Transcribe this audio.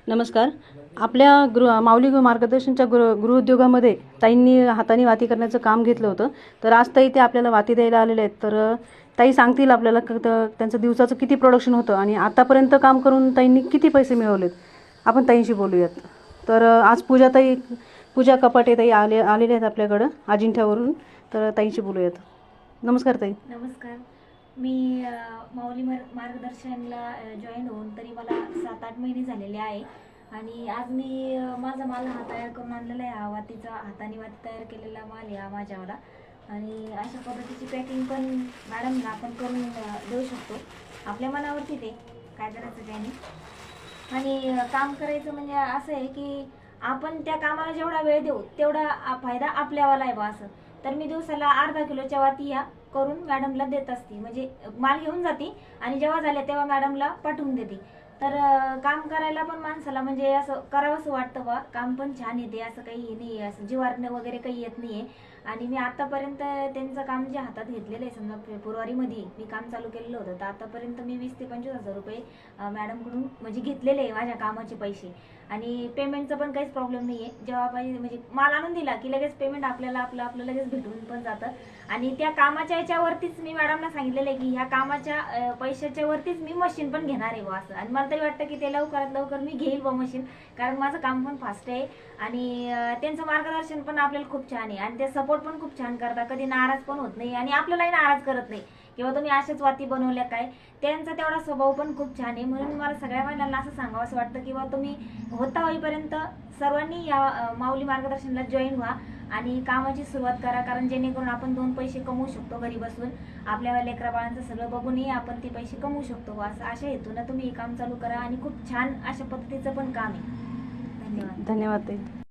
नमस्कार. आपल्या माऊली मार्गदर्शनच्या गृहोद्योगामध्ये ताईंनी हाताने वाती करण्याचं काम घेतलं होतं. तर आज ताई ते आपल्याला वाती द्यायला आलेले आहेत. तर ताई सांगतील आपल्याला त्यांचं दिवसाचं किती प्रोडक्शन होतं आणि आतापर्यंत काम करून ताईंनी किती पैसे मिळवलेत. आपण ताईंशी बोलूयात. तर आज पूजा कपाटे ताई आलेले आहेत आपल्याकडं अजिंठ्यावरून. तर ताईंशी बोलूयात. नमस्कार ताई. नमस्कार. मी माऊली मार्गदर्शनला जॉईन होऊन तरी मला 7-8 महिने झालेले आहे आणि आज मी माझा माल हा तयार करून आणलेला आहे. हा वातीचा हाताने वाती तयार केलेला माल आहे हा माझ्यावाला. आणि अशा पद्धतीची पॅकिंग पण मॅडमला आपण करून देऊ शकतो. आपल्या मनावरती ते काय करायचं काय नाही. आणि काम करायचं म्हणजे असं आहे की आपण त्या कामाला जेवढा वेळ देऊ तेवढा फायदा आपल्यावाला आहे बा असं. तर मी दिवसाला अर्धा किलोच्या वाती ह्या करून मॅडमला देत असते. म्हणजे माल घेऊन जाते आणि जेव्हा झाल्या तेव्हा मॅडमला पाठवून देते. तर काम करायला पण माणसाला म्हणजे असं करावंसं वाटतं बा. काम पण छान येते, असं काही नाही, असं जिवारणं वगैरे काही येत नाहीये. आणि मी आतापर्यंत त्यांचं काम जे हातात घेतलेलं आहे, समजा फेब्रुवारीमध्ये मी काम चालू केलेलं होतं, तर आतापर्यंत मी 20 ते 25 हजार रुपये मॅडमकडून म्हणजे घेतलेले आहे माझ्या कामाचे पैसे. आणि पेमेंटचा पण काहीच प्रॉब्लेम नाहीये. जेव्हा पाहिजे म्हणजे माल आणून दिला की लगेच पेमेंट आपल्याला आपलं लगेच भेटून पण जातं. आणि त्या कामाच्या याच्यावरतीच मी मॅडमला सांगितलेलं आहे की ह्या कामाच्या पैशाच्या वरतीच मी मशीन पण घेणार आहे बा असं. आणि मला तरी वाटतं की ते लवकरात लवकर मी घेईल बा मशीन, कारण माझं काम पण फास्ट आहे आणि त्यांचं मार्गदर्शन पण आपल्याला खूप छान आहे आणि ते सपोर्ट पण खूप छान करतात. कधी नाराज पण होत नाही आणि आपल्यालाही नाराज करत नाही किंवा तुम्ही अशाच वाती बनवल्या काय. त्यांचा तेवढा स्वभाव पण खूप छान आहे. म्हणून मला सगळ्या महिलांना असं सांगावं असं वाटतं की बा तुम्ही होता होईपर्यंत सर्वांनी या माऊली मार्गदर्शनला जॉईन व्हा आणि कामाची सुरुवात करा. कारण जेणेकरून आपण 2 पैसे कमवू शकतो घरी बसून. आपल्या लेकरा बाळांचं सगळं बघूनही आपण ते पैसे कमवू शकतो असं अशा हेतून तुम्ही हे काम चालू करा आणि खूप छान अशा पद्धतीचं पण काम आहे. धन्यवाद. धन्यवाद ताई.